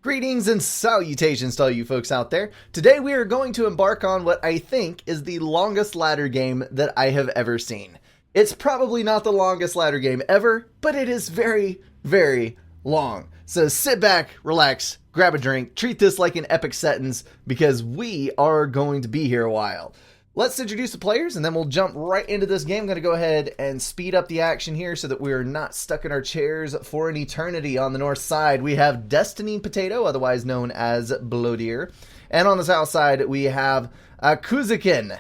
Greetings and salutations to all you folks out there. Today we are going to embark on what I think is the longest ladder game that I have ever seen. It's probably not the longest ladder game ever, but it is very, very long. So sit back, relax, grab a drink, treat this like an epic sentence because we are going to be here a while. Let's introduce the players and then we'll jump right into this game. I'm going to go ahead and speed up the action here so that we're not stuck in our chairs for an eternity. On the north side, we have Destiny Potato, otherwise known as Blodir. And on the south side, we have Kuzikin.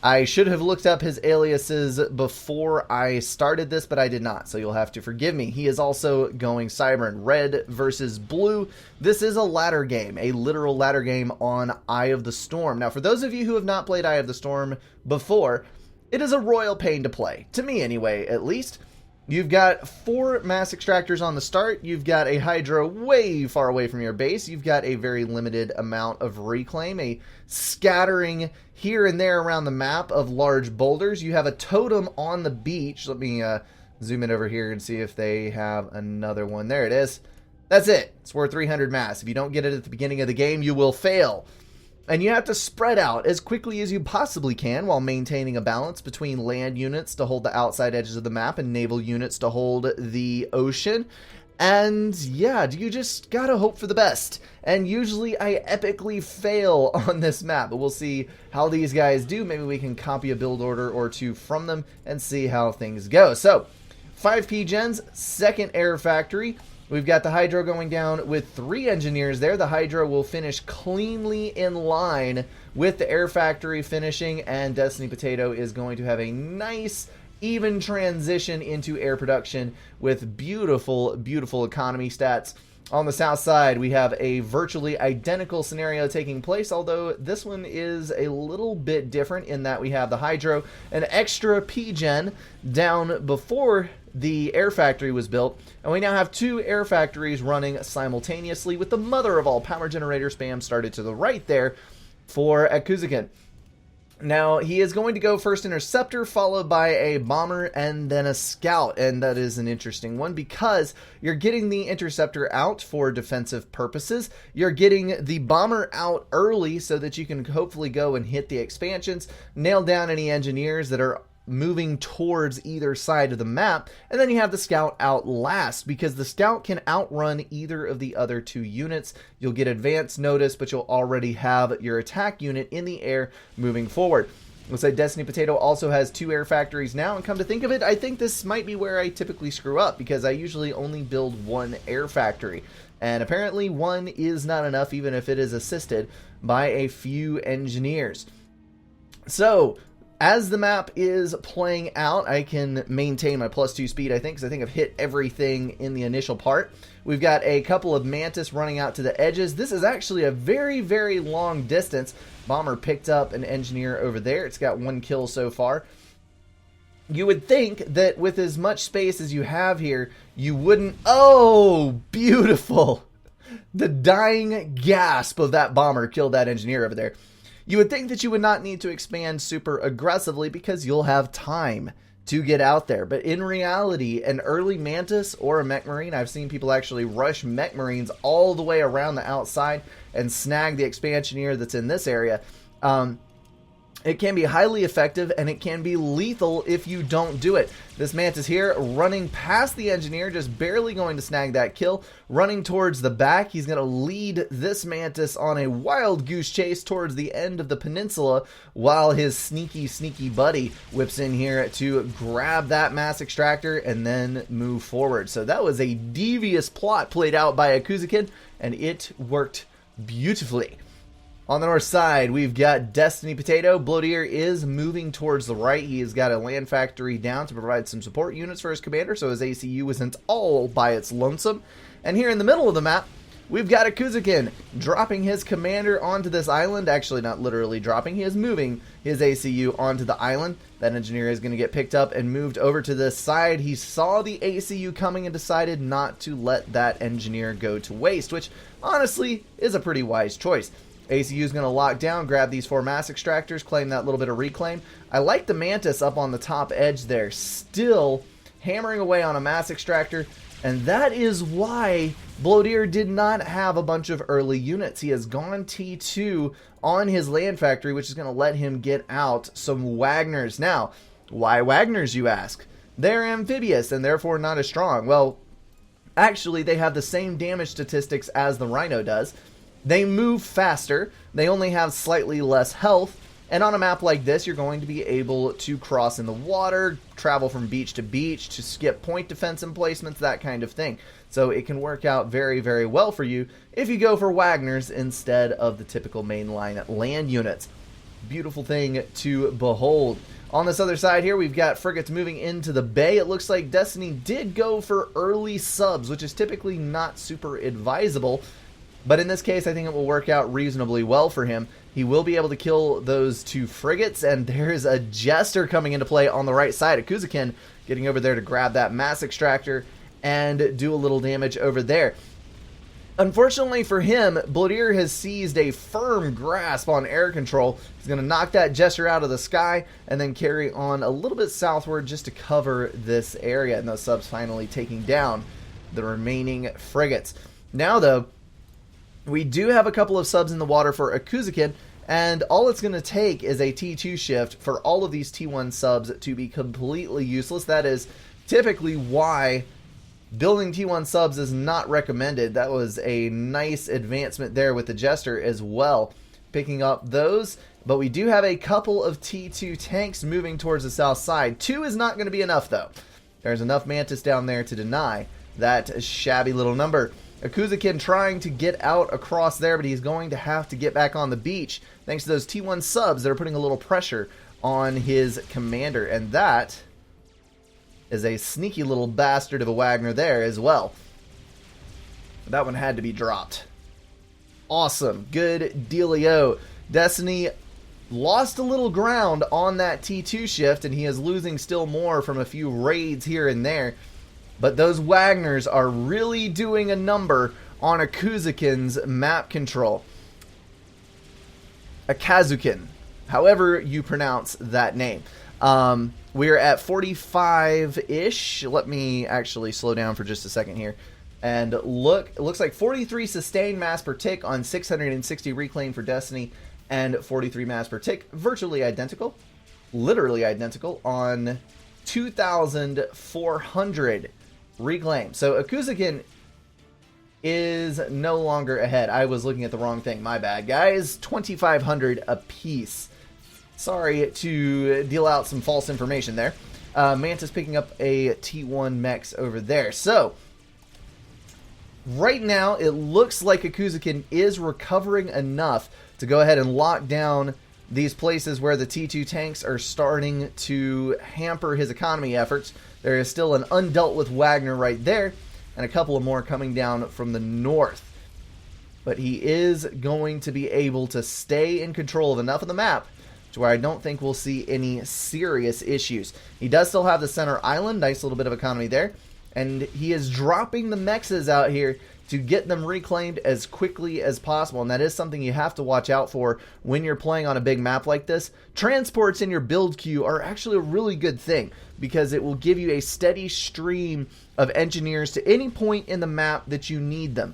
I should have looked up his aliases before I started this, but I did not, so you'll have to forgive me. He is also going Cybern. Red versus blue. This is a ladder game, a literal ladder game on Eye of the Storm. Now, for those of you who have not played Eye of the Storm before, it is a royal pain to play. To me, anyway, at least. You've got 4 mass extractors on the start. You've got a Hydra way far away from your base. You've got a very limited amount of reclaim, a scattering here and there around the map of large boulders. You have a totem on the beach. Let me zoom in over here and see if they have another one. There it is. That's it. It's worth 300 mass. If you don't get it at the beginning of the game, you will fail. And you have to spread out as quickly as you possibly can while maintaining a balance between land units to hold the outside edges of the map and naval units to hold the ocean. And yeah, you just gotta hope for the best. And usually I epically fail on this map, but we'll see how these guys do. Maybe we can copy a build order or two from them and see how things go. So, 5P gens, second air factory. We've got the Hydro going down with 3 engineers there. The Hydro will finish cleanly in line with the air factory finishing, and Destiny Potato is going to have a nice, even transition into air production with beautiful, beautiful economy stats. On the south side, we have a virtually identical scenario taking place, although this one is a little bit different in that we have the Hydro, an extra P-gen down before the air factory was built, and we now have 2 air factories running simultaneously with the mother of all power generator spam started to the right there for Kuzikin. Now, he is going to go first interceptor, followed by a bomber, and then a scout. And that is an interesting one because you're getting the interceptor out for defensive purposes. You're getting the bomber out early so that you can hopefully go and hit the expansions, nail down any engineers that are moving towards either side of the map, and then you have the scout out last because the scout can outrun either of the other 2 units. You'll get advance notice, but you'll already have your attack unit in the air moving forward. Looks like Destiny Potato also has 2 air factories now, and come to think of it, I think this might be where I typically screw up because I usually only build 1 air factory, and apparently 1 is not enough even if it is assisted by a few engineers. So, as the map is playing out, I can maintain my +2 speed, I think, because I think I've hit everything in the initial part. We've got a couple of Mantis running out to the edges. This is actually a very, very long distance. Bomber picked up an engineer over there. It's got 1 kill so far. You would think that with as much space as you have here, you wouldn't... Oh, beautiful! The dying gasp of that bomber killed that engineer over there. You would think that you would not need to expand super aggressively because you'll have time to get out there. But in reality, an early Mantis or a Mech Marine, I've seen people actually rush Mech Marines all the way around the outside and snag the expansioneer that's in this area. It can be highly effective and it can be lethal if you don't do it. This Mantis here running past the engineer, just barely going to snag that kill. Running towards the back, he's going to lead this Mantis on a wild goose chase towards the end of the peninsula while his sneaky, sneaky buddy whips in here to grab that mass extractor and then move forward. So that was a devious plot played out by a Kuzikin and it worked beautifully. On the north side, we've got Destiny Potato. Blodir is moving towards the right. He has got a land factory down to provide some support units for his commander, so his ACU isn't all by its lonesome. And here in the middle of the map, we've got a Kuzikin dropping his commander onto this island. Actually, not literally dropping. He is moving his ACU onto the island. That engineer is going to get picked up and moved over to this side. He saw the ACU coming and decided not to let that engineer go to waste, which honestly is a pretty wise choice. ACU is going to lock down, grab these 4 mass extractors, claim that little bit of reclaim. I like the Mantis up on the top edge there, still hammering away on a mass extractor, And that is why Blodir did not have a bunch of early units. He has gone T2 on his land factory, which is going to let him get out some Wagners. Now, why Wagners, you ask? They're amphibious and therefore not as strong. Well, actually, they have the same damage statistics as the Rhino does. They move faster. They only have slightly less health. And on a map like this, you're going to be able to cross in the water, travel from beach to beach, to skip point defense emplacements, that kind of thing. So it can work out very, very well for you if you go for Wagners instead of the typical mainline land units. Beautiful thing to behold. On this other side here, we've got frigates moving into the bay. It looks like Destiny did go for early subs, which is typically not super advisable. But in this case, I think it will work out reasonably well for him. He will be able to kill those 2 frigates, and there's a Jester coming into play on the right side. A Kuzukin getting over there to grab that mass extractor and do a little damage over there. Unfortunately for him, Blodir has seized a firm grasp on air control. He's going to knock that Jester out of the sky and then carry on a little bit southward just to cover this area, and those subs finally taking down the remaining frigates. Now, though, we do have a couple of subs in the water for a Kuzukin, and all it's going to take is a T2 shift for all of these T1 subs to be completely useless. That is typically why building T1 subs is not recommended. That was a nice advancement there with the Jester as well, picking up those. But we do have a couple of T2 tanks moving towards the south side. 2 is not going to be enough, though. There's enough Mantis down there to deny that shabby little number. A Kuzukin trying to get out across there, but he's going to have to get back on the beach thanks to those T1 subs that are putting a little pressure on his commander. And that is a sneaky little bastard of a Wagner there as well. That one had to be dropped. Awesome. Good dealio. Destiny lost a little ground on that T2 shift, and he is losing still more from a few raids here and there. But those Wagners are really doing a number on a Kuzukin's map control. A Kazukin, however you pronounce that name. We're at 45-ish. Let me actually slow down for just a second here. And look, it looks like 43 sustained mass per tick on 660 reclaim for Destiny, and 43 mass per tick, virtually identical, literally identical, on 2,400 reclaim. So Akuzukin is no longer ahead. I was looking at the wrong thing. My bad, guys. 2,500 apiece. Sorry to deal out some false information there. Mantis picking up a T1 mechs over there. So right now, it looks like Akuzukin is recovering enough to go ahead and lock down these places where the T2 tanks are starting to hamper his economy efforts. There is still an undealt with Wagner right there, and a couple of more coming down from the north. But he is going to be able to stay in control of enough of the map to where I don't think we'll see any serious issues. He does still have the center island, nice little bit of economy there, and he is dropping the mexes out here to get them reclaimed as quickly as possible, and that is something you have to watch out for when you're playing on a big map like this. Transports in your build queue are actually a really good thing, because it will give you a steady stream of engineers to any point in the map that you need them.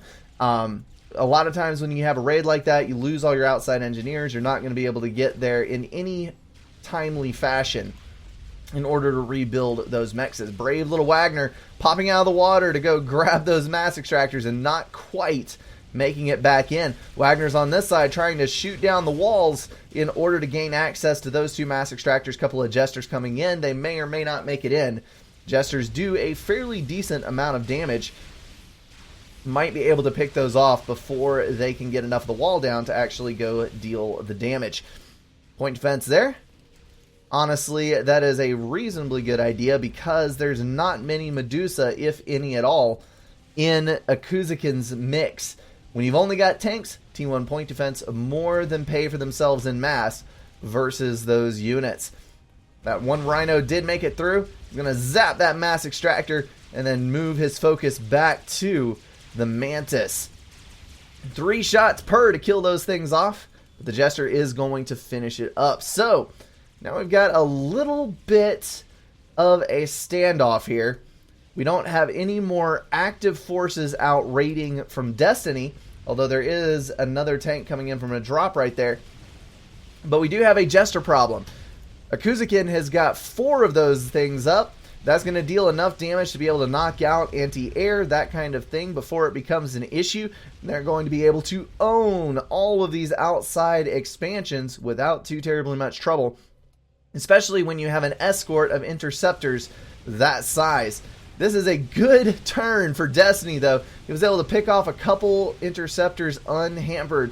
A lot of times when you have a raid like that, you lose all your outside engineers. You're not going to be able to get there in any timely fashion in order to rebuild those mexes. Brave little Wagner popping out of the water to go grab those mass extractors and not quite making it back in. Wagner's on this side trying to shoot down the walls in order to gain access to those 2 mass extractors. Couple of Jesters coming in. They may or may not make it in. Jesters do a fairly decent amount of damage. Might be able to pick those off before they can get enough of the wall down to actually go deal the damage. Point defense there. Honestly, that is a reasonably good idea because there's not many Medusa, if any at all, in a Kuzukin's mix. When you've only got tanks, T1 point defense more than pay for themselves in mass versus those units. That one Rhino did make it through. He's going to zap that mass extractor and then move his focus back to the Mantis. 3 shots per to kill those things off, but the Jester is going to finish it up. So now we've got a little bit of a standoff here. We don't have any more active forces out raiding from Destiny, although there is another tank coming in from a drop right there. But we do have a Jester problem. Akuzukin has got 4 of those things up. That's going to deal enough damage to be able to knock out anti-air, that kind of thing, before it becomes an issue. They're going to be able to own all of these outside expansions without too terribly much trouble, especially when you have an escort of interceptors that size. This is a good turn for Destiny, though. He was able to pick off a couple interceptors unhampered,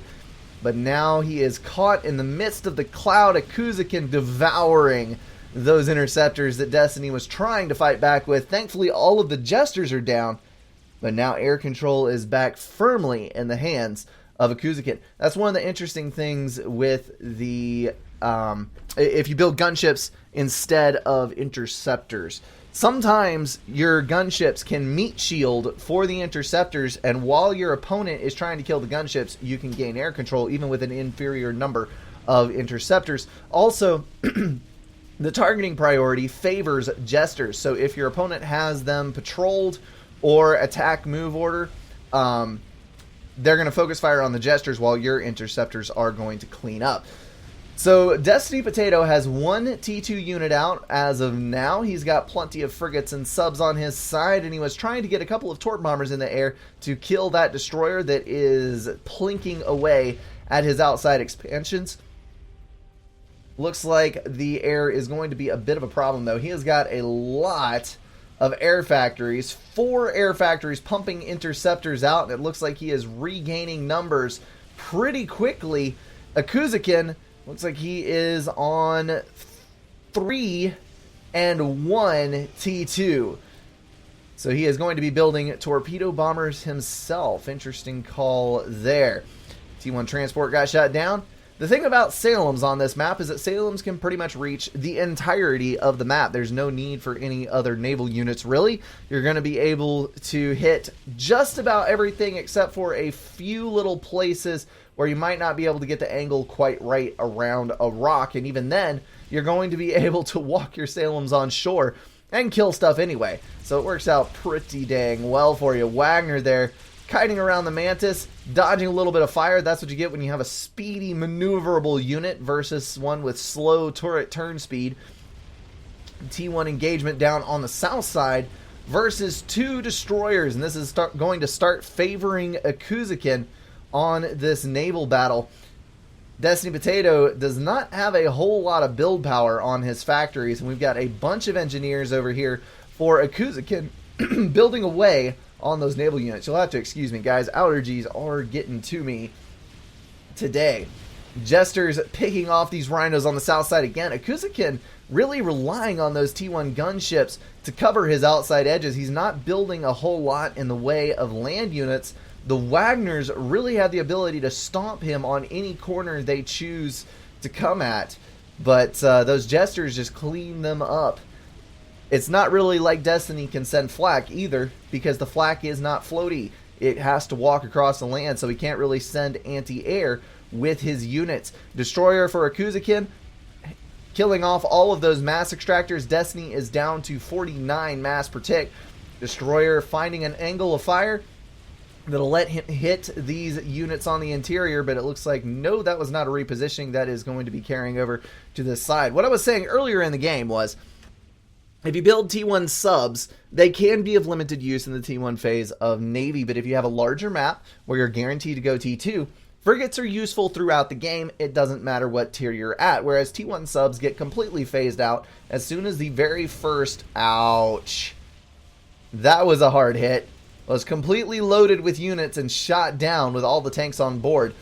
but now he is caught in the midst of the cloud. Akuzukin devouring those interceptors that Destiny was trying to fight back with. Thankfully, all of the Jesters are down, but now air control is back firmly in the hands of Akuzukin. That's one of the interesting things with the if you build gunships instead of interceptors. Sometimes your gunships can meat shield for the interceptors, and while your opponent is trying to kill the gunships, you can gain air control even with an inferior number of interceptors. Also, the targeting priority favors Jesters, so if your opponent has them patrolled or attack move order, they're going to focus fire on the Jesters while your interceptors are going to clean up. So Destiny Potato has 1 T2 unit out as of now. He's got plenty of frigates and subs on his side, and he was trying to get a couple of torp bombers in the air to kill that destroyer that is plinking away at his outside expansions. Looks like the air is going to be a bit of a problem, though. He has got a lot of air factories, 4 air factories pumping interceptors out, and it looks like he is regaining numbers pretty quickly. Akuzukin looks like he is on 3 and 1 T2. So he is going to be building torpedo bombers himself. Interesting call there. T1 transport got shot down. The thing about Salem's on this map is that Salem's can pretty much reach the entirety of the map. There's no need for any other naval units, really. You're going to be able to hit just about everything except for a few little places where you might not be able to get the angle quite right around a rock, and even then, you're going to be able to walk your Salem's on shore and kill stuff anyway. So it works out pretty dang well for you. Wagner there, kiting around the Mantis, dodging a little bit of fire. That's what you get when you have a speedy, maneuverable unit versus one with slow turret turn speed. T1 engagement down on the south side versus 2 destroyers, and this is going to start favoring Akuzukin on this naval battle. Destiny Potato does not have a whole lot of build power on his factories, and we've got a bunch of engineers over here for Akuzukin building away on those naval units. You'll have to excuse me, guys. Allergies are getting to me today. Jesters picking off these rhinos on the south side again. Akuzukin really relying on those T1 gunships to cover his outside edges. He's not building a whole lot in the way of land units. The Wagners really have the ability to stomp him on any corner they choose to come at, but those Jesters just clean them up. It's not really like Destiny can send flak either, because the flak is not floaty. It has to walk across the land, so he can't really send anti-air with his units. Destroyer for Akuzukin, killing off all of those mass extractors. Destiny is down to 49 mass per tick. Destroyer finding an angle of fire that'll let him hit these units on the interior, but it looks like, no, that was not a repositioning. That is going to be carrying over to this side. What I was saying earlier in the game was, if you build T1 subs, they can be of limited use in the T1 phase of Navy, but if you have a larger map where you're guaranteed to go T2, frigates are useful throughout the game. It doesn't matter what tier you're at, whereas T1 subs get completely phased out as soon as the very first... Ouch. That was a hard hit. Was completely loaded with units and shot down with all the tanks on board.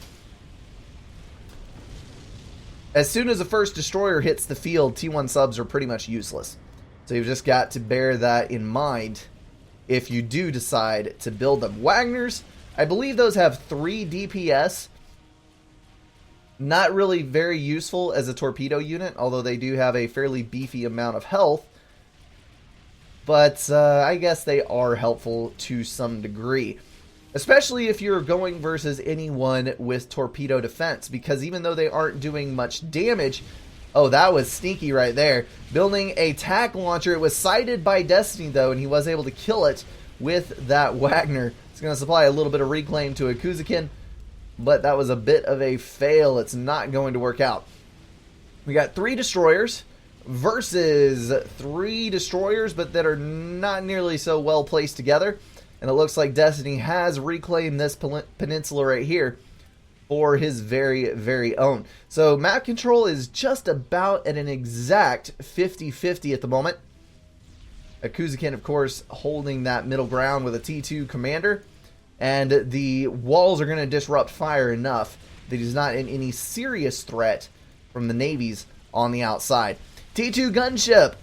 As soon as the first destroyer hits the field, T1 subs are pretty much useless. So you've just got to bear that in mind if you do decide to build them. Wagners, I believe those have 3 DPS. Not really very useful as a torpedo unit, although they do have a fairly beefy amount of health. But I guess they are helpful to some degree. Especially if you're going versus anyone with torpedo defense, because even though they aren't doing much damage, Oh, that was sneaky right there. Building a tack launcher. It was sighted by Destiny, though, and he was able to kill it with that Wagner. It's going to supply a little bit of reclaim to Akuzukin, but that was a bit of a fail. It's not going to work out. We got 3 destroyers versus 3 destroyers, but that are not nearly so well placed together. And it looks like Destiny has reclaimed this peninsula right here for his very, very own. So map control is just about at an exact 50-50 at the moment. Akuzukin, of course, holding that middle ground with a T2 commander. And the walls are going to disrupt fire enough that he's not in any serious threat from the navies on the outside. T2 gunship.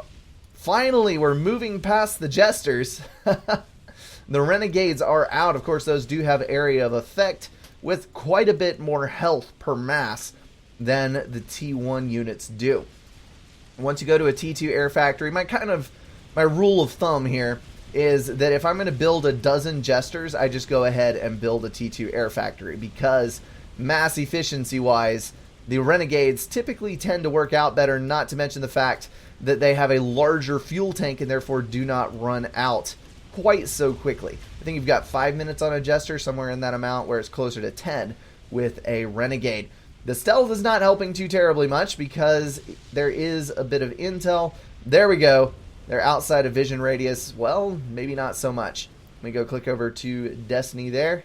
Finally, we're moving past the jesters. The renegades are out. Of course, those do have area of effect with quite a bit more health per mass than the T1 units do. Once you go to a T2 air factory, my rule of thumb here is that if I'm going to build a dozen jesters, I just go ahead and build a T2 air factory, because mass efficiency wise, the renegades typically tend to work out better, not to mention the fact that they have a larger fuel tank and therefore do not run out quite so quickly. I think you've got 5 minutes on a jester, somewhere in that amount, where it's closer to 10 with a renegade. The stealth is not helping too terribly much because there is a bit of intel. There we go. They're outside of vision radius. Well, maybe not so much. Let me go click over to Destiny there.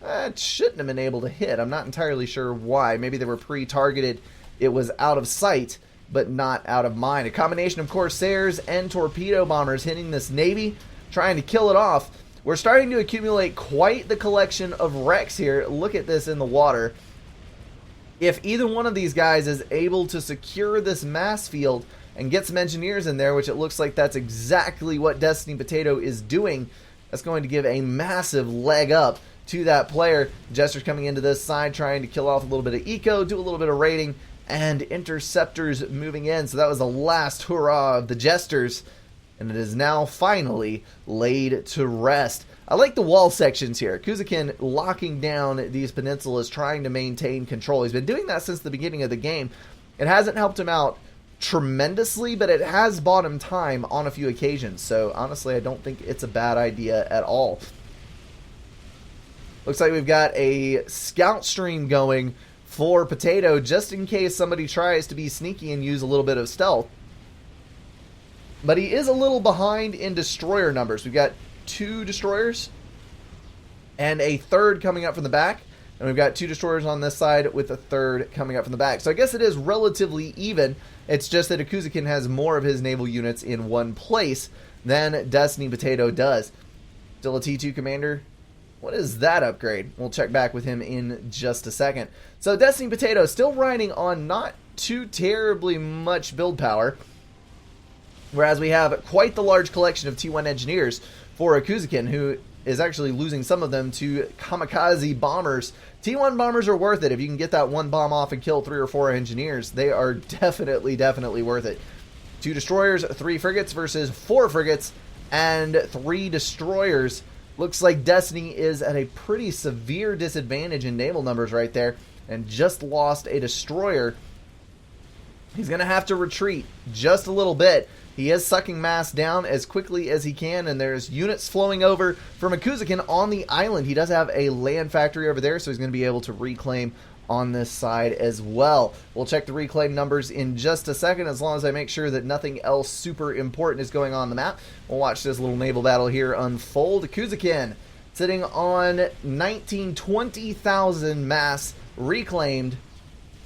It shouldn't have been able to hit. I'm not entirely sure why. Maybe they were pre-targeted. It was out of sight, but not out of mind. A combination of Corsairs and torpedo bombers hitting this Navy, trying to kill it off. We're starting to accumulate quite the collection of wrecks here. Look at this in the water. If either one of these guys is able to secure this mass field and get some engineers in there, which it looks like that's exactly what Destiny Potato is doing, that's going to give a massive leg up to that player. Jesters coming into this side, trying to kill off a little bit of eco, do a little bit of raiding, and interceptors moving in. So that was the last hurrah of the Jesters, and it is now finally laid to rest. I like the wall sections here. Akuzukin locking down these peninsulas, trying to maintain control. He's been doing that since the beginning of the game. It hasn't helped him out tremendously, but it has bought him time on a few occasions. So honestly, I don't think it's a bad idea at all. Looks like we've got a scout stream going for Potato, just in case somebody tries to be sneaky and use a little bit of stealth. But he is a little behind in destroyer numbers. We've got 2 destroyers and a third coming up from the back. And we've got 2 destroyers on this side with a third coming up from the back. So I guess it is relatively even. It's just that Akuzukin has more of his naval units in one place than Destiny Potato does. Still a T2 commander. What is that upgrade? We'll check back with him in just a second. So Destiny Potato still riding on not too terribly much build power, whereas we have quite the large collection of T1 engineers for Akuzukin, who is actually losing some of them to kamikaze bombers. T1 bombers are worth it. If you can get that one bomb off and kill 3 or 4 engineers, they are definitely worth it. 2 destroyers, 3 frigates versus 4 frigates and 3 destroyers. Looks like Destiny is at a pretty severe disadvantage in naval numbers right there, and just lost a destroyer. He's going to have to retreat just a little bit. He is sucking mass down as quickly as he can, and there's units flowing over from Akuzukin on the island. He does have a land factory over there, so he's going to be able to reclaim on this side as well. We'll check the reclaim numbers in just a second, as long as I make sure that nothing else super important is going on the map. We'll watch this little naval battle here unfold. Akuzukin sitting on 20,000 mass reclaimed,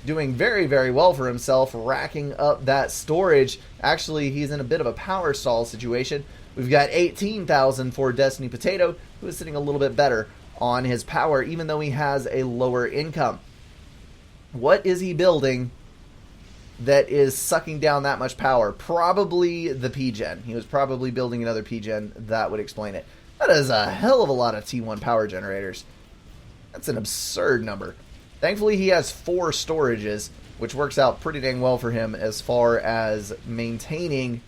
doing very well for himself, racking up that storage. Actually, he's in a bit of a power stall situation. We've got 18,000 for Destiny Potato, who is sitting a little bit better on his power, even though he has a lower income. What is he building that is sucking down that much power? Probably the P-Gen. He was probably building another P-Gen. That would explain it. That is a hell of a lot of T1 power generators. That's an absurd number. Thankfully, he has 4 storages, which works out pretty dang well for him as far as maintaining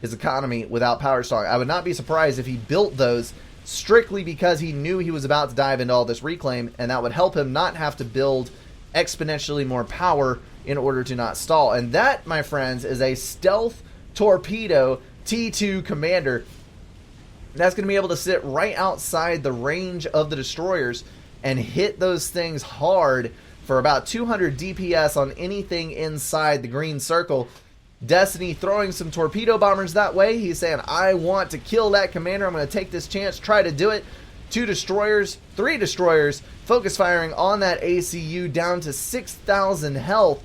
his economy without power stalling. I would not be surprised if he built those strictly because he knew he was about to dive into all this reclaim, and that would help him not have to build exponentially more power in order to not stall. And that, my friends, is a stealth torpedo T2 commander. That's going to be able to sit right outside the range of the destroyers and hit those things hard for about 200 DPS on anything inside the green circle. Destiny throwing some torpedo bombers that way. He's saying, I want to kill that commander. I'm going to take this chance, try to do it. 2 destroyers, 3 destroyers, focus firing on that ACU down to 6,000 health.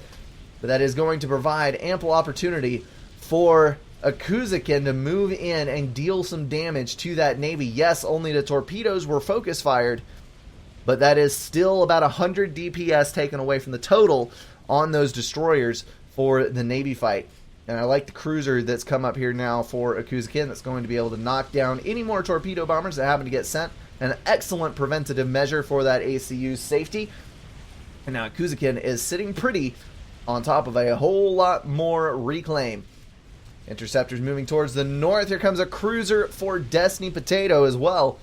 But that is going to provide ample opportunity for Akuzakin to move in and deal some damage to that Navy. Yes, only the torpedoes were focus fired, but that is still about 100 DPS taken away from the total on those destroyers for the Navy fight. And I like the cruiser that's come up here now for Akuzakin that's going to be able to knock down any more torpedo bombers that happen to get sent. An excellent preventative measure for that ACU's safety. And now Akuzakin is sitting pretty on top of a whole lot more reclaim. Interceptors moving towards the north. Here comes a cruiser for Destiny Potato as well.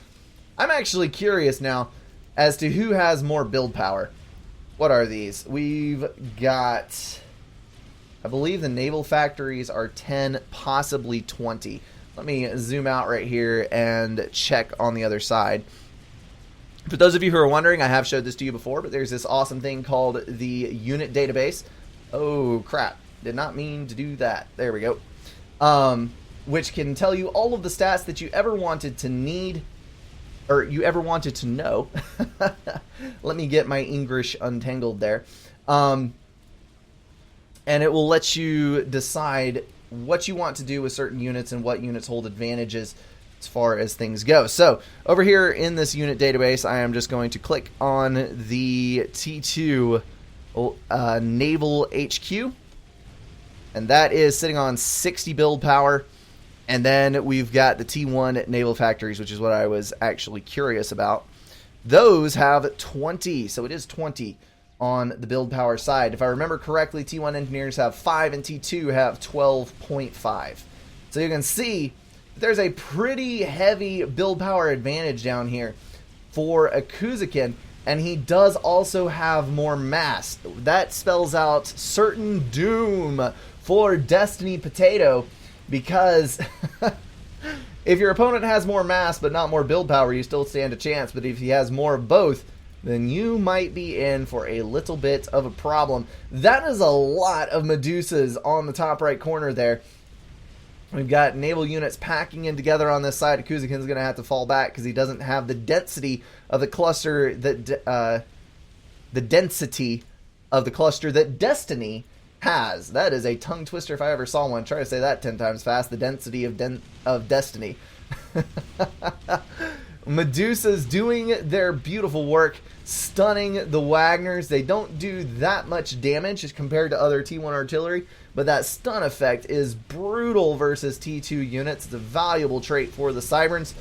I'm actually curious now as to who has more build power. What are these? We've got, I believe the naval factories are 10, possibly 20. Let me zoom out right here and check on the other side. For those of you who are wondering, I have showed this to you before, but there's this awesome thing called the unit database. Oh, crap. Did not mean to do that. There we go. Which can tell you all of the stats that you ever wanted to need, or you ever wanted to know. Let me get my English untangled there. And it will let you decide what you want to do with certain units and what units hold advantages as far as things go. So over here in this unit database, I am just going to click on the T2 Naval HQ, and that is sitting on 60 build power. And then we've got the T1 Naval Factories, which is what I was actually curious about. Those have 20, so it is 20 on the build power side. If I remember correctly, T1 engineers have 5 and T2 have 12.5. So you can see there's a pretty heavy build power advantage down here for Akuzakin, and he does also have more mass. That spells out certain doom for Destiny Potato, because if your opponent has more mass but not more build power, you still stand a chance. But if he has more of both, then you might be in for a little bit of a problem. That is a lot of Medusas on the top right corner there. We've got naval units packing in together on this side. Akuzakin's going to have to fall back because he doesn't have the density of the cluster that Destiny has. That is a tongue twister if I ever saw one. Try to say that 10 times fast. The density of Destiny. Medusa's doing their beautiful work, stunning the Wagners. They don't do that much damage as compared to other T1 artillery, but that stun effect is brutal versus T2 units. It's a valuable trait for the Cyberns.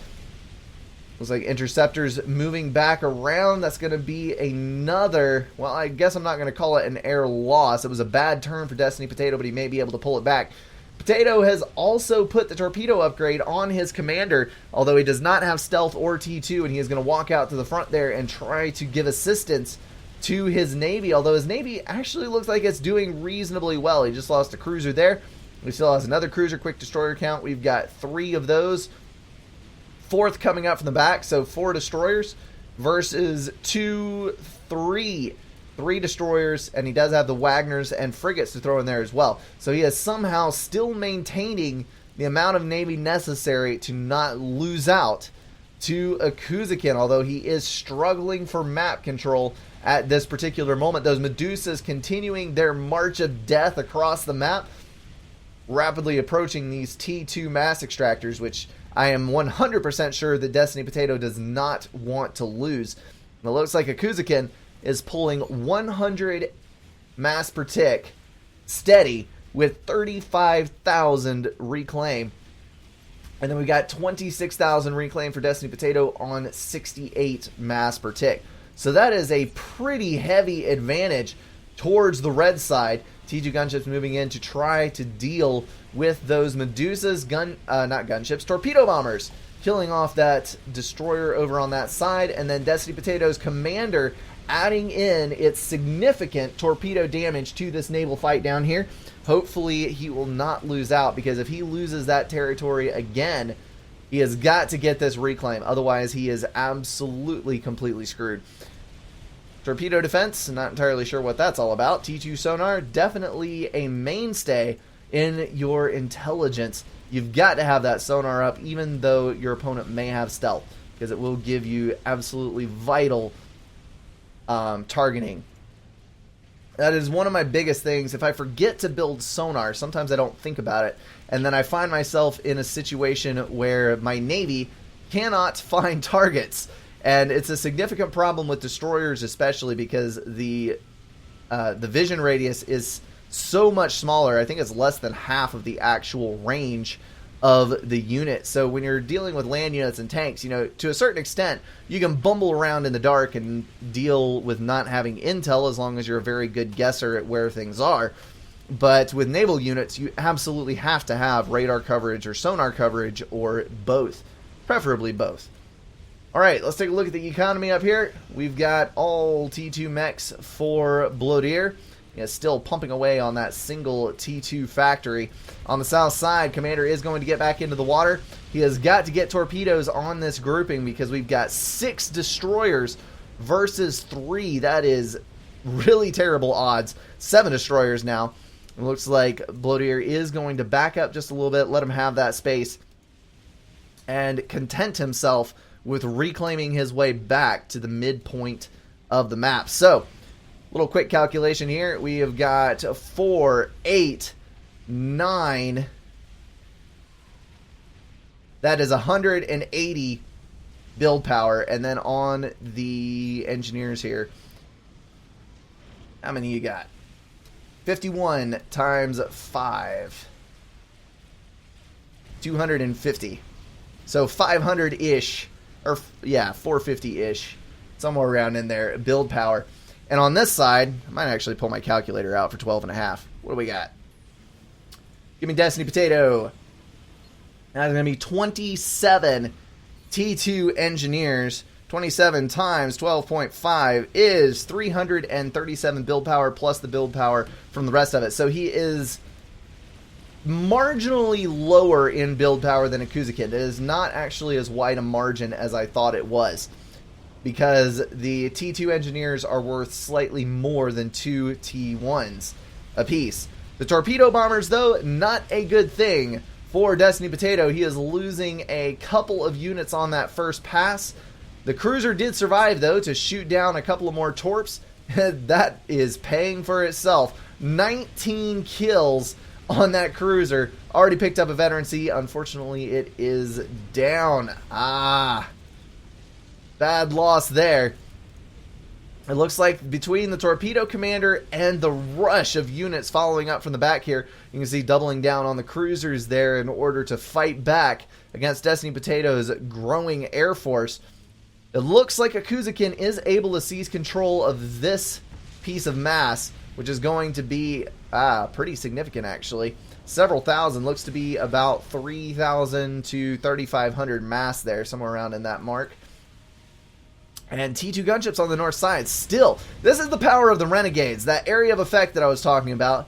Looks like interceptors moving back around. That's going to be another, well, I guess I'm not going to call it an air loss. It was a bad turn for Destiny Potato, but he may be able to pull it back. Potato has also put the torpedo upgrade on his commander, although he does not have stealth or T2, and he is going to walk out to the front there and try to give assistance to his Navy, although his Navy actually looks like it's doing reasonably well. He just lost a cruiser there. He still has another cruiser, quick destroyer count. We've got 3 of those. 4th coming up from the back, so 4 destroyers versus 3 destroyers, and he does have the Wagners and frigates to throw in there as well. So he is somehow still maintaining the amount of Navy necessary to not lose out to Akuzakin, although he is struggling for map control at this particular moment. Those Medusas continuing their march of death across the map, rapidly approaching these T2 mass extractors, which I am 100% sure that Destiny Potato does not want to lose. It looks like Akuzakin is pulling 100 mass per tick steady with 35,000 reclaim. And then we got 26,000 reclaim for Destiny Potato on 68 mass per tick. So that is a pretty heavy advantage towards the red side. T2 gunships moving in to try to deal with those Medusas, not gunships, torpedo bombers killing off that destroyer over on that side, and then Destiny Potato's commander adding in its significant torpedo damage to this naval fight down here. Hopefully he will not lose out, because if he loses that territory again, he has got to get this reclaim. Otherwise, he is absolutely completely screwed. Torpedo defense, not entirely sure what that's all about. T2 sonar, definitely a mainstay in your intelligence. You've got to have that sonar up, even though your opponent may have stealth, because it will give you absolutely vital targeting. That is one of my biggest things. If I forget to build sonar, sometimes I don't think about it, and then I find myself in a situation where my Navy cannot find targets. And it's a significant problem with destroyers, especially because the vision radius is so much smaller. I think it's less than half of the actual range of the unit. So when you're dealing with land units and tanks, you know, to a certain extent, you can bumble around in the dark and deal with not having intel, as long as you're a very good guesser at where things are. But with naval units, you absolutely have to have radar coverage or sonar coverage, or both, preferably both. All right, let's take a look at the economy up here. We've got all T2 mechs for Blodir. Yeah, still pumping away on that single T2 factory. On the south side, Commander is going to get back into the water. He has got to get torpedoes on this grouping, because we've got 6 destroyers versus 3. That is really terrible odds. 7 destroyers now. It looks like Blodir is going to back up just a little bit, let him have that space, and content himself with reclaiming his way back to the midpoint of the map. So, little quick calculation here. We have got 4, 8, 9. That is 180 build power. And then on the engineers here, how many you got? 51 times 5. 250. So 500-ish. Or, yeah, 450-ish. Somewhere around in there. Build power. And on this side, I might actually pull my calculator out for 12.5. What do we got? Give me Destiny Potato. That's going to be 27 T2 engineers. 27 times 12.5 is 337 build power, plus the build power from the rest of it. So he is marginally lower in build power than a Kuzukin. It is not actually as wide a margin as I thought it was, because the T2 engineers are worth slightly more than 2 T1s apiece. The torpedo bombers, though, not a good thing for Destiny Potato. He is losing a couple of units on that first pass. The cruiser did survive, though, to shoot down a couple of more torps. That is paying for itself. 19 kills on that cruiser. Already picked up a veterancy. Unfortunately, it is down. Bad loss there. It looks like between the torpedo commander and the rush of units following up from the back here, you can see doubling down on the cruisers there in order to fight back against Destiny Potato's growing air force. It looks like a Kuzukin is able to seize control of this piece of mass, which is going to be pretty significant, actually. Several thousand. Looks to be about 3,000 to 3,500 mass there, somewhere around in that mark. And T2 gunships on the north side. Still, this is the power of the Renegades. That area of effect that I was talking about.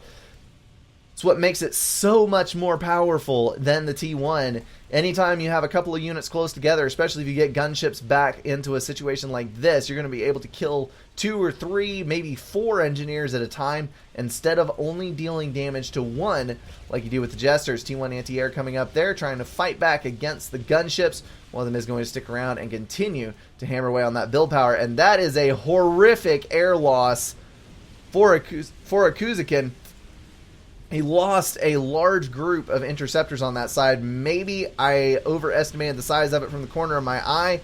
It's what makes it so much more powerful than the T1. Anytime you have a couple of units close together, especially if you get gunships back into a situation like this, you're going to be able to kill 2 or 3, maybe 4 engineers at a time, instead of only dealing damage to 1, like you do with the Jesters. T1 anti-air coming up there, trying to fight back against the gunships. One of them is going to stick around and continue to hammer away on that build power, and that is a horrific air loss for a Kuzukin. He lost a large group of interceptors on that side. Maybe I overestimated the size of it from the corner of my eye,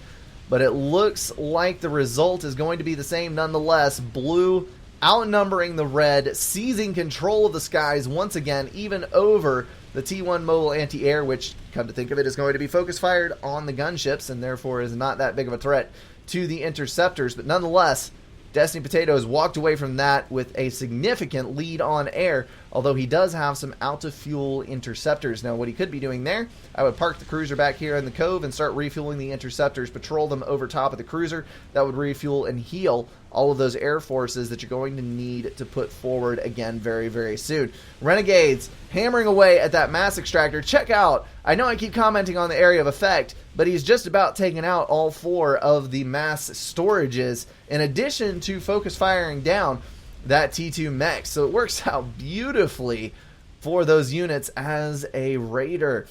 but it looks like the result is going to be the same nonetheless. Blue outnumbering the red, seizing control of the skies once again, even over the T1 mobile anti-air, which, come to think of it, is going to be focus fired on the gunships and therefore is not that big of a threat to the interceptors. But nonetheless, Destiny Potato has walked away from that with a significant lead on air, although he does have some out-of-fuel interceptors. Now, what he could be doing there, I would park the cruiser back here in the cove and start refueling the interceptors, patrol them over top of the cruiser. That would refuel and heal all of those air forces that you're going to need to put forward again very, very soon. Renegades hammering away at that mass extractor. Check out, I know I keep commenting on the area of effect, but he's just about taken out all 4 of the mass storages, in addition to focus firing down that T2 mech. So it works out beautifully for those units as a raider.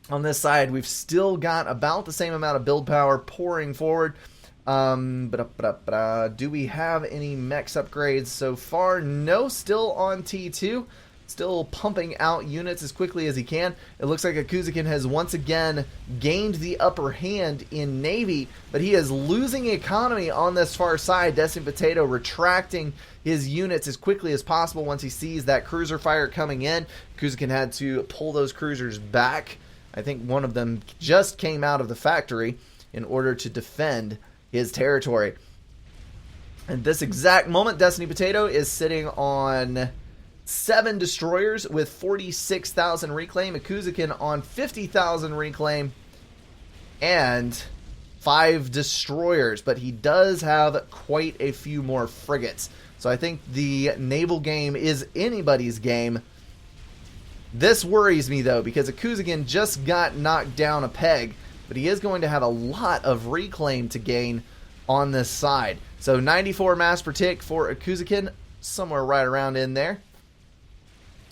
On this side, we've still got about the same amount of build power pouring forward. Do we have any mechs upgrades so far? No, still on T2. Still pumping out units as quickly as he can. It looks like Akuzakin has once again gained the upper hand in Navy, but he is losing economy on this far side. Destiny Potato retracting his units as quickly as possible once he sees that cruiser fire coming in. Akuzakin had to pull those cruisers back. I think one of them just came out of the factory in order to defend his territory. At this exact moment, Destiny Potato is sitting on 7 destroyers with 46,000 reclaim. Akuzakin on 50,000 reclaim and 5 destroyers, but he does have quite a few more frigates. So I think the naval game is anybody's game. This worries me though, because Akuzakin just got knocked down a peg, but he is going to have a lot of reclaim to gain on this side. So 94 mass per tick for Akuzakin, somewhere right around in there.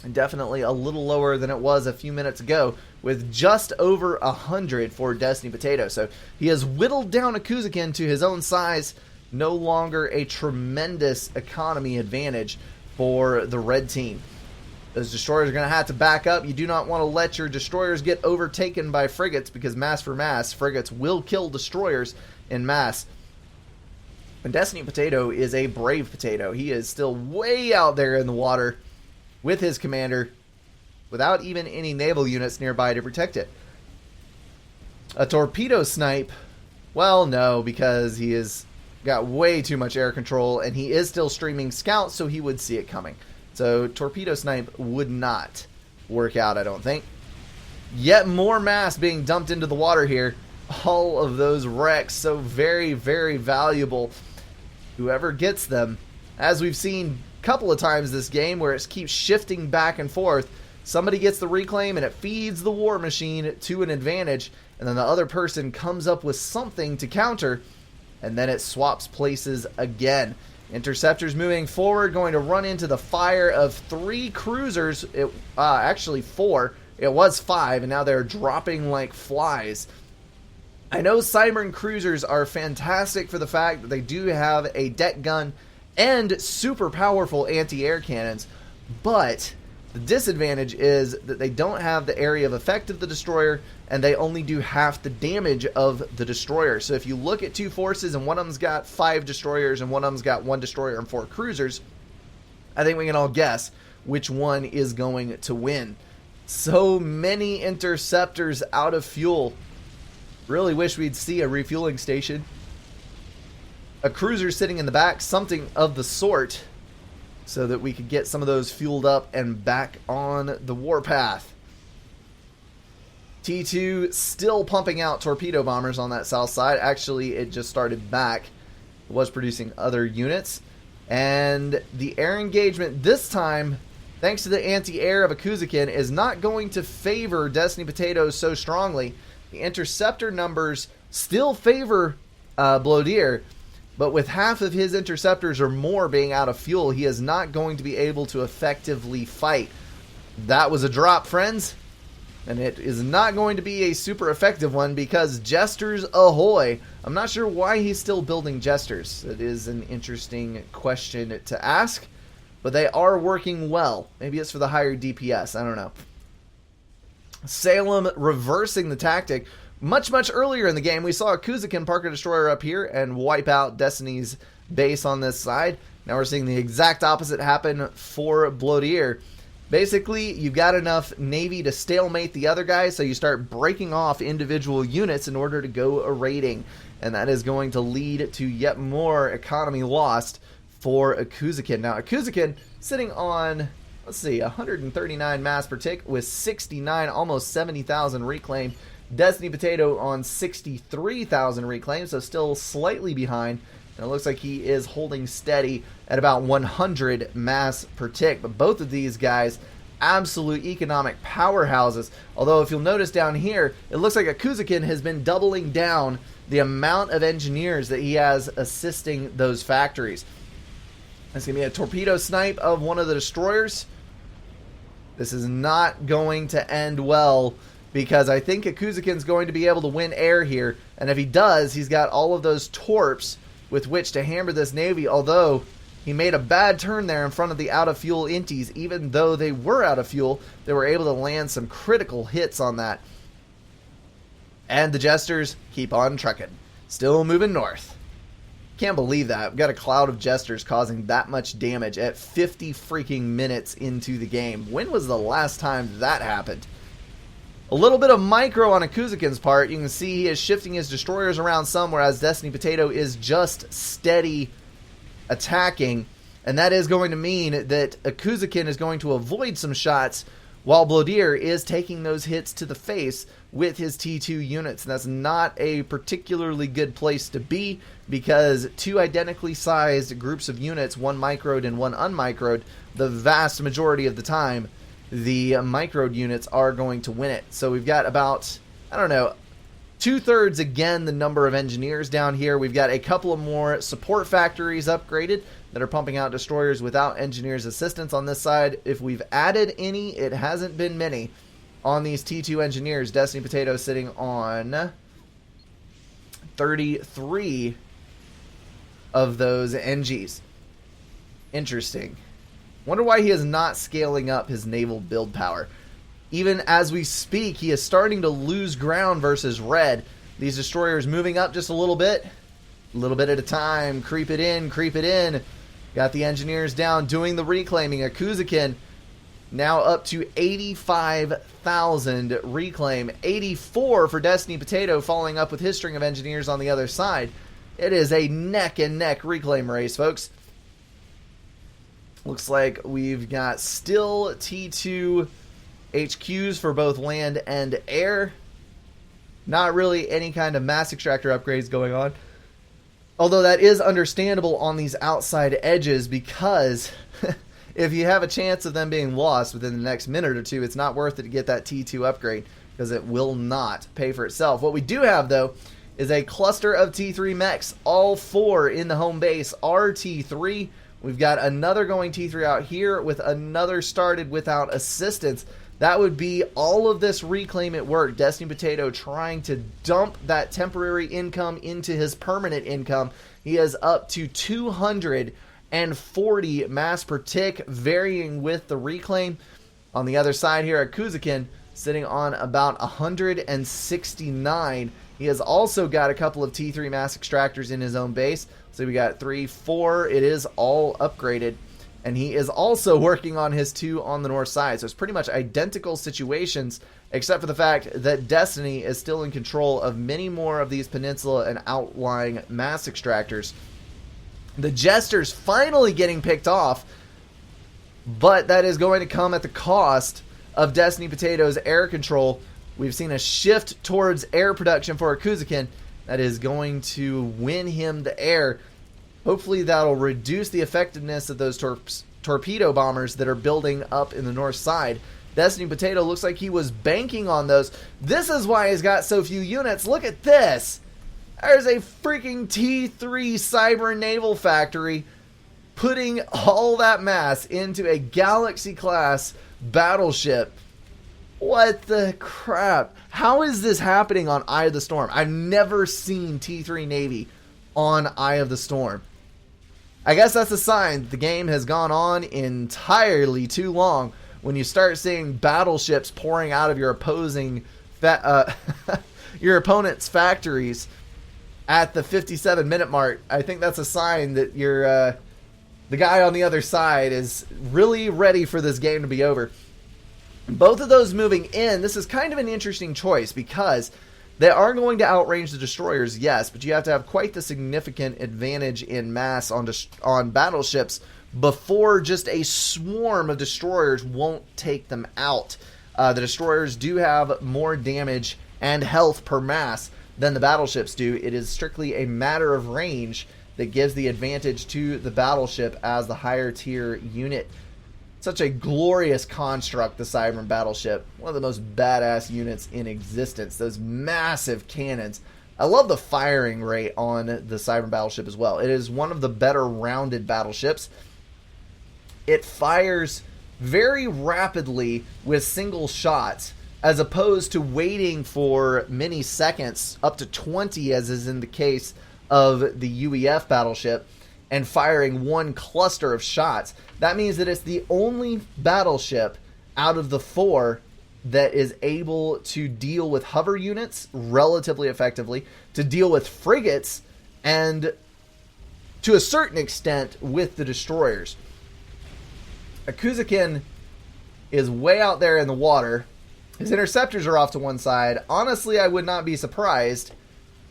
And definitely a little lower than it was a few minutes ago, with just over 100 for Destiny Potato. So he has whittled down Akuzakin to his own size. No longer a tremendous economy advantage for the red team. Those destroyers are going to have to back up. You do not want to let your destroyers get overtaken by frigates, because mass for mass, frigates will kill destroyers in mass. And Destiny Potato is a brave potato. He is still way out there in the water with his commander, without even any naval units nearby to protect it. A torpedo snipe? Well, no, because he has got way too much air control, and he is still streaming scouts, so he would see it coming. So torpedo snipe would not work out, I don't think. Yet more mass being dumped into the water here. All of those wrecks, so very, very valuable. Whoever gets them, as we've seen a couple of times this game where it keeps shifting back and forth, somebody gets the reclaim and it feeds the war machine to an advantage, and then the other person comes up with something to counter, and then it swaps places again. Interceptors moving forward, going to run into the fire of 3 cruisers. Actually 4. It was 5, and now they're dropping like flies. I know Cybern cruisers are fantastic for the fact that they do have a deck gun and super powerful anti-air cannons, but the disadvantage is that they don't have the area of effect of the destroyer, and they only do half the damage of the destroyer. So if you look at 2 forces and one of them's got 5 destroyers and one of them's got 1 destroyer and 4 cruisers, I think we can all guess which one is going to win. So many interceptors out of fuel. Really wish we'd see a refueling station. A cruiser sitting in the back, something of the sort, so that we could get some of those fueled up and back on the warpath. T2 still pumping out torpedo bombers on that south side. Actually, it just started back. It was producing other units. And the air engagement this time, thanks to the anti-air of Akuzakin, is not going to favor Destiny Potatoes so strongly. The interceptor numbers still favor Blodir, but with half of his interceptors or more being out of fuel, he is not going to be able to effectively fight. That was a drop, friends, and it is not going to be a super effective one, because Jesters ahoy. I'm not sure why he's still building Jesters. It is an interesting question to ask, but they are working well. Maybe it's for the higher DPS, I don't know. Salem reversing the tactic. Much earlier in the game, we saw Akuzakin park a destroyer up here and wipe out Destiny's base on this side. Now we're seeing the exact opposite happen for Blodir. Basically, you've got enough Navy to stalemate the other guys, so you start breaking off individual units in order to go a raiding. and that is going to lead to yet more economy lost for Akuzukin. Now, Akuzukin sitting on, let's see, 139 mass per tick with 69, almost 70,000 reclaim. Destiny Potato on 63,000 reclaim, so still slightly behind. And it looks like he is holding steady at about 100 mass per tick. But both of these guys, absolute economic powerhouses. Although if you'll notice down here, it looks like Akuzukin has been doubling down the amount of engineers that he has assisting those factories. It's going to be a torpedo snipe of one of the destroyers. This is not going to end well, because I think Akuzukin's going to be able to win air here. And if he does, he's got all of those torps with which to hammer this Navy. Although he made a bad turn there in front of the out-of-fuel inties. Even though they were out of fuel, they were able to land some critical hits on that. And the Jesters keep on trucking. Still moving north. Can't believe that. We've got a cloud of Jesters causing that much damage at 50 freaking minutes into the game. When was the last time that happened? A little bit of micro on Akuzukin's part. You can see he is shifting his destroyers around some, whereas Destiny Potato is just steady attacking. And that is going to mean that Akuzukin is going to avoid some shots, while Blodir is taking those hits to the face with his T2 units. And that's not a particularly good place to be, because two identically sized groups of units, one microed and one unmicroed, the vast majority of the time, the microed units are going to win it. So we've got about, I don't know, 2/3 again the number of engineers down here. We've got a couple of more support factories upgraded that are pumping out destroyers without engineers' assistance on this side. If we've added any, it hasn't been many on these T2 engineers. Destiny Potato sitting on 33 of those NGs. Interesting. Wonder why he is not scaling up his naval build power. Even as we speak, he is starting to lose ground versus red. These destroyers moving up just a little bit at a time. Creep it in, creep it in. Got the engineers down doing the reclaiming. Akuzukin now up to 85,000 reclaim. 84 for Destiny Potato, following up with his string of engineers on the other side. It is a neck and neck reclaim race, folks. Looks like we've got still T2 HQs for both land and air. Not really any kind of mass extractor upgrades going on. Although that is understandable on these outside edges, because if you have a chance of them being lost within the next minute or two, it's not worth it to get that T2 upgrade, because it will not pay for itself. What we do have, though, is a cluster of T3 mechs. All four in the home base are T3. We've got another going T3 out here with another started without assistance. That would be all of this reclaim at work. Destiny Potato trying to dump that temporary income into his permanent income. He is up to 240 mass per tick, varying with the reclaim. On the other side here, Akuzukin sitting on about 169. He has also got a couple of T3 mass extractors in his own base. So we got 3, 4. It is all upgraded. And he is also working on his 2 on the north side. So it's pretty much identical situations, except for the fact that Destiny is still in control of many more of these peninsula and outlying mass extractors. The Jesters finally getting picked off, but that is going to come at the cost of Destiny Potato's air control. We've seen a shift towards air production for Akuzukin that is going to win him the air. Hopefully that'll reduce the effectiveness of those torpedo bombers that are building up in the north side. Destiny Potato looks like he was banking on those. This is why he's got so few units. Look at this. There's a freaking T3 cyber naval factory putting all that mass into a Galaxy-class battleship. What the crap? How is this happening on Eye of the Storm? I've never seen T3 Navy on Eye of the Storm. I guess that's a sign the game has gone on entirely too long when you start seeing battleships pouring out of your your opponent's factories at the 57-minute mark. I think that's a sign that the guy on the other side is really ready for this game to be over. Both of those moving in, this is kind of an interesting choice, because They are going to outrange the destroyers, yes, but you have to have quite the significant advantage in mass on battleships before just a swarm of destroyers won't take them out. The destroyers do have more damage and health per mass than the battleships do. It is strictly a matter of range that gives the advantage to the battleship as the higher tier unit. Such a glorious construct, the Cybran battleship. One of the most badass units in existence. Those massive cannons. I love the firing rate on the Cybran battleship as well. It is one of the better rounded battleships. It fires very rapidly with single shots, as opposed to waiting for many seconds, up to 20 as is in the case of the UEF battleship, and firing one cluster of shots. That means that it's the only battleship out of the 4 that is able to deal with hover units relatively effectively, to deal with frigates, and to a certain extent with the destroyers. Akuzakin is way out there in the water. His interceptors are off to one side. Honestly, I would not be surprised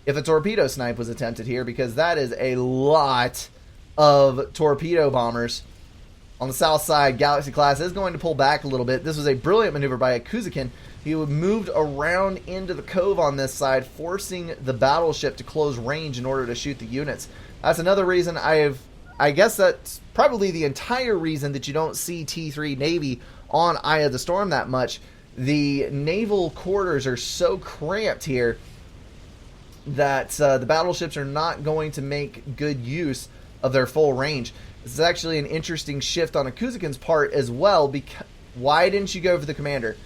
if a torpedo snipe was attempted here, because that is a lot of torpedo bombers. On the south side, Galaxy class is going to pull back a little bit. This was a brilliant maneuver by Akuzakin. He moved around into the cove on this side, forcing the battleship to close range in order to shoot the units. That's another reason I guess that's probably the entire reason that you don't see T3 Navy on Eye of the Storm that much. The naval quarters are so cramped here that the battleships are not going to make good use of their full range. This is actually an interesting shift on Akuzakin's part as well. Because why didn't you go for the commander?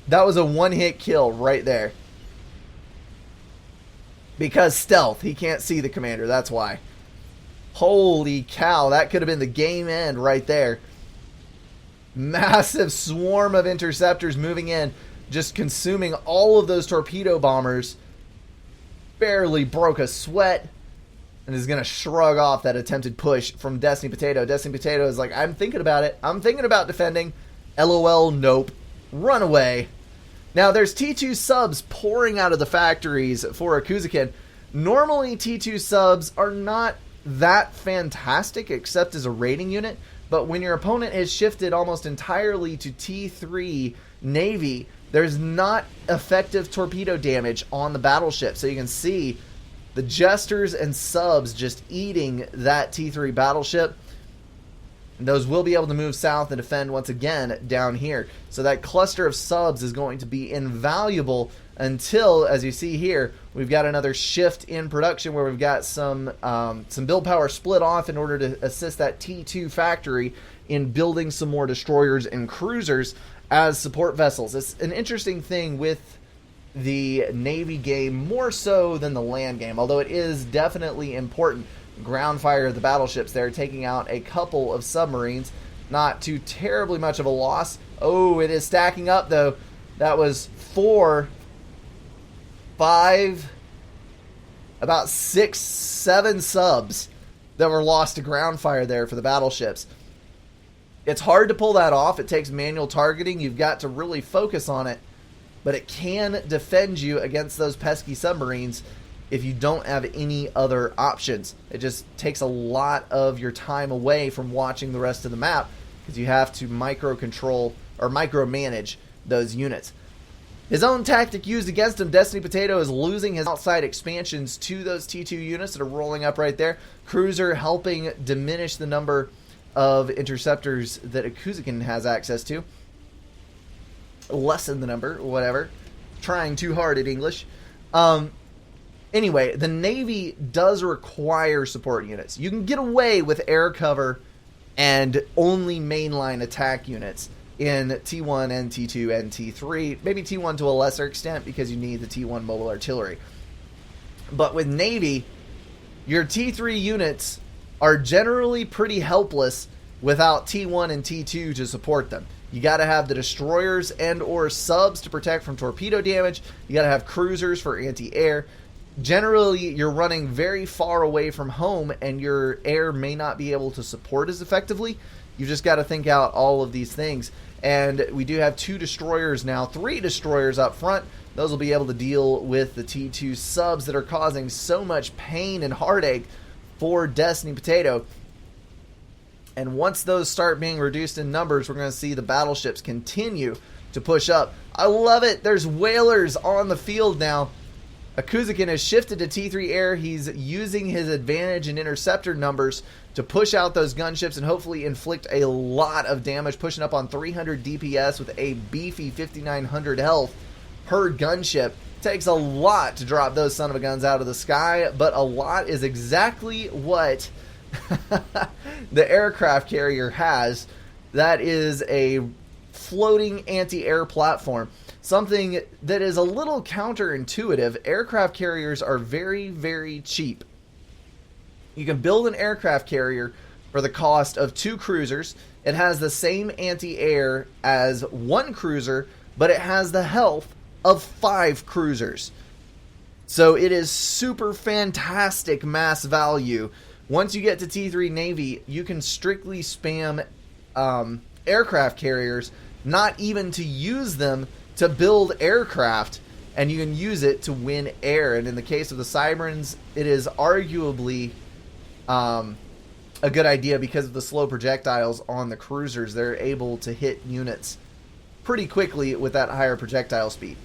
That was a one-hit kill right there. Because stealth. He can't see the commander. That's why. Holy cow. That could have been the game end right there. Massive swarm of interceptors moving in, just consuming all of those torpedo bombers. Barely broke a sweat, and is going to shrug off that attempted push from Destiny Potato. Destiny Potato is like, I'm thinking about it. I'm thinking about defending. LOL, nope. Run away. Now, there's T2 subs pouring out of the factories for Akuzakin. Normally, T2 subs are not that fantastic, except as a raiding unit. But when your opponent has shifted almost entirely to T3 Navy, there's not effective torpedo damage on the battleship. So you can see the jesters and subs just eating that T3 battleship. And those will be able to move south and defend once again down here. So that cluster of subs is going to be invaluable until, as you see here, we've got another shift in production where we've got some build power split off in order to assist that T2 factory in building some more destroyers and cruisers as support vessels. It's an interesting thing with the Navy game, more so than the land game, although it is definitely important. Ground fire of the battleships there, taking out a couple of submarines. Not too terribly much of a loss. Oh, it is stacking up though. That was 4, 5, about 6, 7 subs that were lost to ground fire there for the battleships. It's hard to pull that off. It takes manual targeting. You've got to really focus on it. But it can defend you against those pesky submarines if you don't have any other options. It just takes a lot of your time away from watching the rest of the map because you have to micro-control or micromanage those units. His own tactic used against him, Destiny Potato, is losing his outside expansions to those T2 units that are rolling up right there. Cruiser helping diminish the number of interceptors that Akuzakin has access to. Lessen the number, whatever. Trying too hard at English. Anyway, the Navy does require support units. You can get away with air cover and only mainline attack units in T1 and T2 and T3. Maybe T1 to a lesser extent because you need the T1 mobile artillery. But with Navy, your T3 units are generally pretty helpless without T1 and T2 to support them. You got to have the destroyers and or subs to protect from torpedo damage. You got to have cruisers for anti-air. Generally, you're running very far away from home and your air may not be able to support as effectively. You've just got to think out all of these things. And we do have 2 destroyers now, 3 destroyers up front. Those will be able to deal with the T2 subs that are causing so much pain and heartache for Destiny Potato. And once those start being reduced in numbers, we're going to see the battleships continue to push up. I love it. There's whalers on the field now. Akuzakin has shifted to T3 air. He's using his advantage in interceptor numbers to push out those gunships and hopefully inflict a lot of damage, pushing up on 300 DPS with a beefy 5,900 health per gunship. Takes a lot to drop those son of a guns out of the sky, but a lot is exactly what the aircraft carrier has. That is a floating anti-air platform. Something that is a little counterintuitive. Aircraft carriers are very, very cheap. You can build an aircraft carrier for the cost of 2 cruisers. It has the same anti-air as 1 cruiser, but it has the health of 5 cruisers. So it is super fantastic mass value. Once you get to T3 Navy, you can strictly spam aircraft carriers, not even to use them to build aircraft, and you can use it to win air. And in the case of the Cyberns, it is arguably a good idea because of the slow projectiles on the cruisers. They're able to hit units pretty quickly with that higher projectile speed,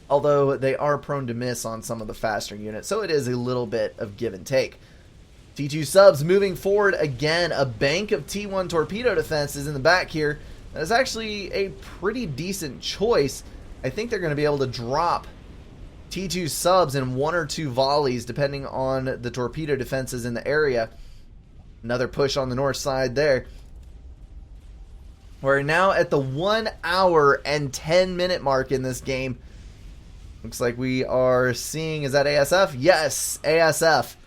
although they are prone to miss on some of the faster units, so it is a little bit of give and take. T2 subs moving forward again. A bank of T1 torpedo defenses in the back here. That is actually a pretty decent choice. I think they're going to be able to drop T2 subs in 1 or 2 volleys depending on the torpedo defenses in the area. Another push on the north side there. We're now at the 1 hour and 10 minute mark in this game. Looks like we are seeing, is that ASF? Yes, ASF.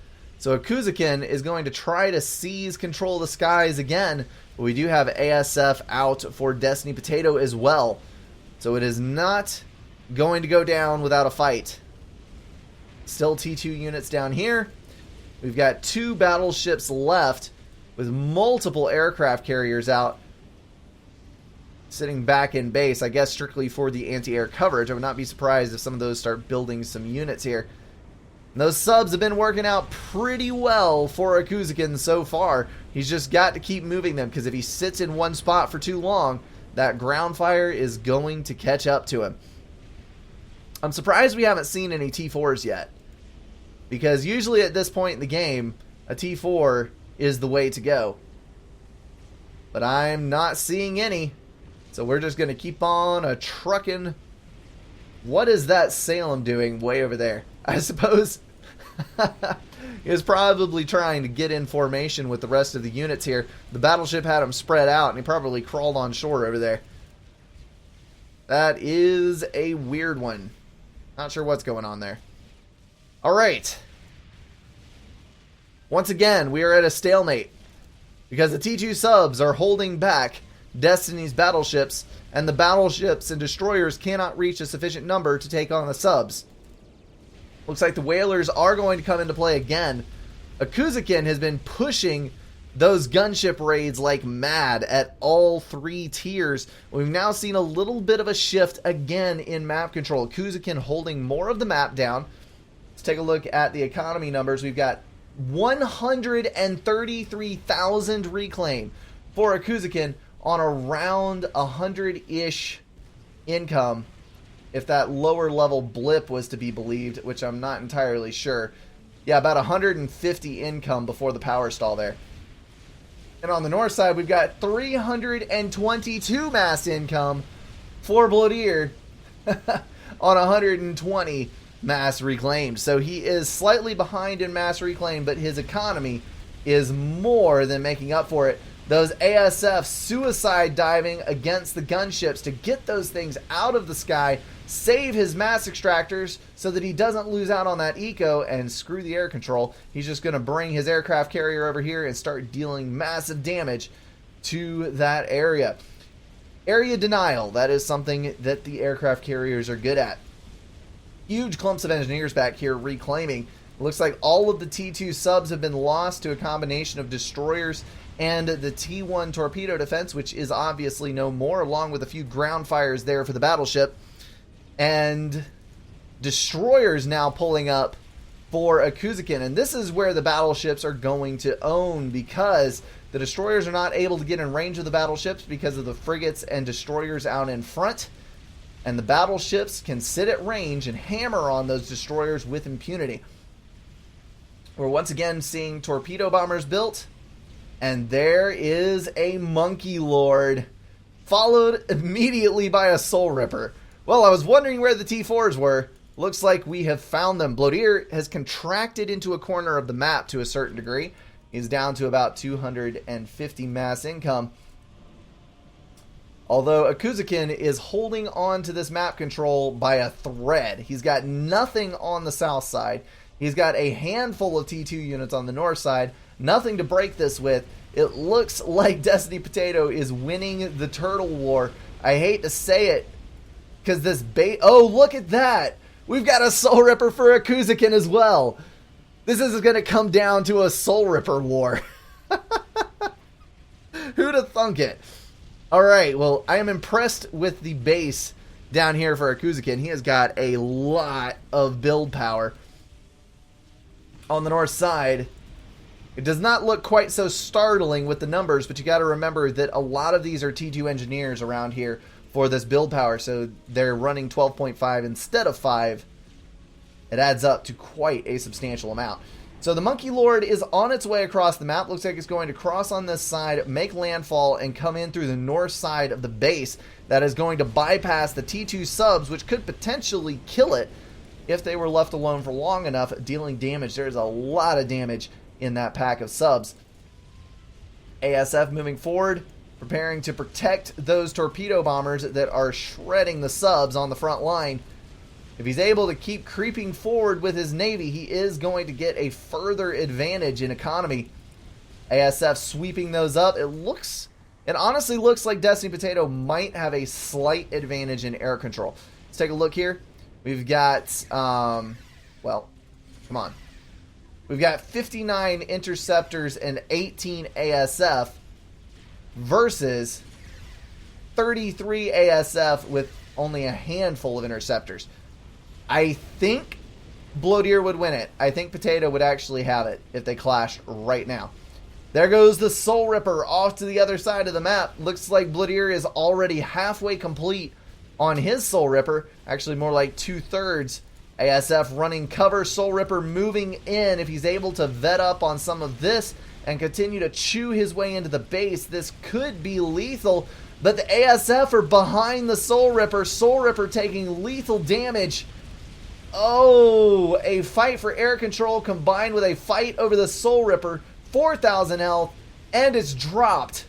So Akuzakin is going to try to seize control of the skies again. But we do have ASF out for Destiny Potato as well. So it is not going to go down without a fight. Still T2 units down here. We've got 2 battleships left with multiple aircraft carriers out, sitting back in base, I guess strictly for the anti-air coverage. I would not be surprised if some of those start building some units here. And those subs have been working out pretty well for Akuzakin so far. He's just got to keep moving them, because if he sits in one spot for too long, that ground fire is going to catch up to him. I'm surprised we haven't seen any T4s yet, because usually at this point in the game, a T4 is the way to go. But I'm not seeing any. So we're just going to keep on trucking. What is that Salem doing way over there? I suppose he was probably trying to get in formation with the rest of the units here. The battleship had him spread out, and he probably crawled on shore over there. That is a weird one. Not sure what's going on there. Alright. Once again, we are at a stalemate, because the T2 subs are holding back Destiny's battleships, and the battleships and destroyers cannot reach a sufficient number to take on the subs. Looks like the whalers are going to come into play again. Akuzakin has been pushing those gunship raids like mad at all 3 tiers. We've now seen a little bit of a shift again in map control. Akuzakin holding more of the map down. Let's take a look at the economy numbers. We've got 133,000 reclaim for Akuzakin on around 100-ish income, if that lower level blip was to be believed, which I'm not entirely sure. Yeah, about 150 income before the power stall there. And on the north side, we've got 322 mass income for Blodir on 120 mass reclaimed. So he is slightly behind in mass reclaim, but his economy is more than making up for it. Those ASF suicide diving against the gunships to get those things out of the sky, save his mass extractors so that he doesn't lose out on that eco and screw the air control. He's just going to bring his aircraft carrier over here and start dealing massive damage to that area. Area denial, that is something that the aircraft carriers are good at. Huge clumps of engineers back here reclaiming. It looks like all of the T2 subs have been lost to a combination of destroyers and the T1 torpedo defense, which is obviously no more, along with a few ground fires there for the battleship. And destroyers now pulling up for Akuzukin. And this is where the battleships are going to own, because the destroyers are not able to get in range of the battleships because of the frigates and destroyers out in front. And the battleships can sit at range and hammer on those destroyers with impunity. We're once again seeing torpedo bombers built. And there is a Monkey Lord, followed immediately by a Soul Ripper. Well, I was wondering where the T4s were. Looks like we have found them. Blodir has contracted into a corner of the map to a certain degree. He's down to about 250 mass income. Although Akuzukin is holding on to this map control by a thread. He's got nothing on the south side. He's got a handful of T2 units on the north side. Nothing to break this with. It looks like Destiny Potato is winning the Turtle War. I hate to say it, because this bait... Oh, look at that! We've got a Soul Ripper for Akuzukin as well. This is going to come down to a Soul Ripper war. Who'd have thunk it? Alright, well, I am impressed with the base down here for Akuzukin. He has got a lot of build power. On the north side, it does not look quite so startling with the numbers, but you got to remember that a lot of these are T2 engineers around here for this build power, so they're running 12.5 instead of 5. It adds up to quite a substantial amount. So the Monkey Lord is on its way across the map. Looks like it's going to cross on this side, make landfall, and come in through the north side of the base. That is going to bypass the T2 subs, which could potentially kill it if they were left alone for long enough, dealing damage. There's a lot of damage in that pack of subs. ASF moving forward, preparing to protect those torpedo bombers that are shredding the subs on the front line. If he's able to keep creeping forward with his navy, he is going to get a further advantage in economy. ASF sweeping those up. It honestly looks like Destiny Potato might have a slight advantage in air control. Let's take a look here. We've got, well, come on. We've got 59 interceptors and 18 ASF versus 33 ASF with only a handful of interceptors. I think Blodir would win it. I think Potato would actually have it if they clashed right now. There goes the Soul Ripper off to the other side of the map. Looks like Blodir is already halfway complete on his Soul Ripper. Actually, more like 2/3. ASF running cover, Soul Ripper moving in. If he's able to vet up on some of this and continue to chew his way into the base, this could be lethal. But the ASF are behind the Soul Ripper. Soul Ripper taking lethal damage. Oh, a fight for air control combined with a fight over the Soul Ripper. 4,000 health, and it's dropped.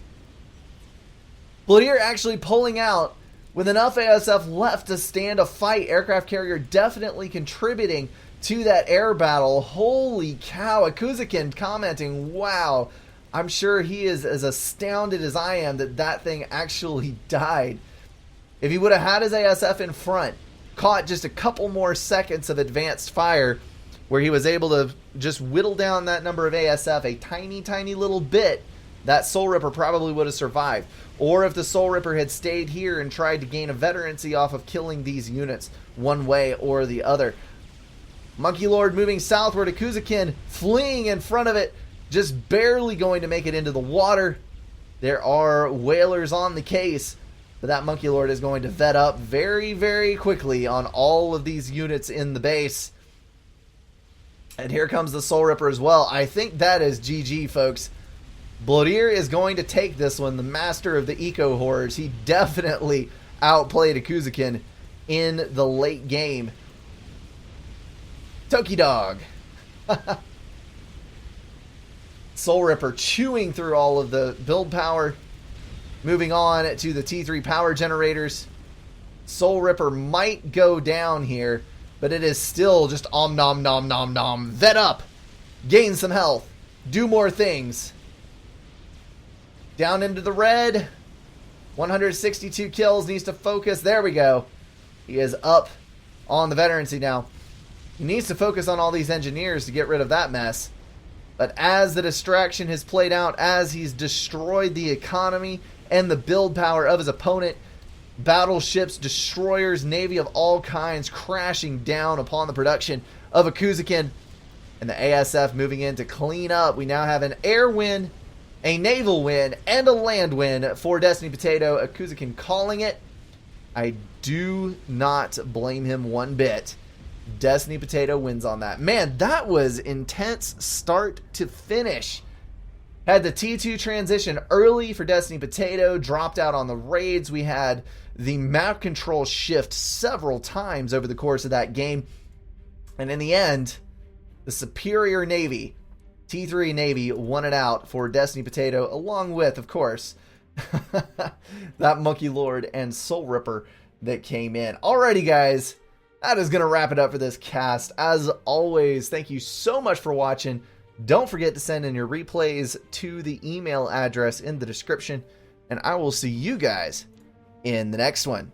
Blodir actually pulling out with enough ASF left to stand a fight. Aircraft carrier definitely contributing to that air battle. Holy cow. Akuzukin commenting, wow, I'm sure he is as astounded as I am that that thing actually died. If he would have had his ASF in front, caught just a couple more seconds of advanced fire, where he was able to just whittle down that number of ASF a tiny, tiny little bit, that Soul Ripper probably would have survived. Or if the Soul Ripper had stayed here and tried to gain a veterancy off of killing these units one way or the other. Monkey Lord moving southward. Akuzukin fleeing in front of it, just barely going to make it into the water. There are whalers on the case, but that Monkey Lord is going to vet up very, very quickly on all of these units in the base. And here comes the Soul Ripper as well. I think that is GG, folks. Blodir is going to take this one, the master of the eco horrors. He definitely outplayed Akuzukin in the late game. Toki Dog. Soul Ripper chewing through all of the build power. Moving on to the T3 power generators. Soul Ripper might go down here, but it is still just om nom nom nom nom. Vet up. Gain some health. Do more things. Down into the red. 162 kills. Needs to focus. There we go. He is up on the veterancy now. He needs to focus on all these engineers to get rid of that mess. But as the distraction has played out, as he's destroyed the economy and the build power of his opponent, battleships, destroyers, navy of all kinds crashing down upon the production of a Kuzukin, and the ASF moving in to clean up. We now have an air win, a naval win, and a land win for Destiny Potato. A Kuzukin calling it. I do not blame him one bit. Destiny Potato wins on that. Man, that was intense start to finish. Had the T2 transition early for Destiny Potato, dropped out on the raids. We had the map control shift several times over the course of that game. And in the end, the superior Navy, T3 Navy, won it out for Destiny Potato, along with, of course, that Monkey Lord and Soul Ripper that came in. Alrighty, guys, that is going to wrap it up for this cast. As always, thank you so much for watching. Don't forget to send in your replays to the email address in the description, and I will see you guys in the next one.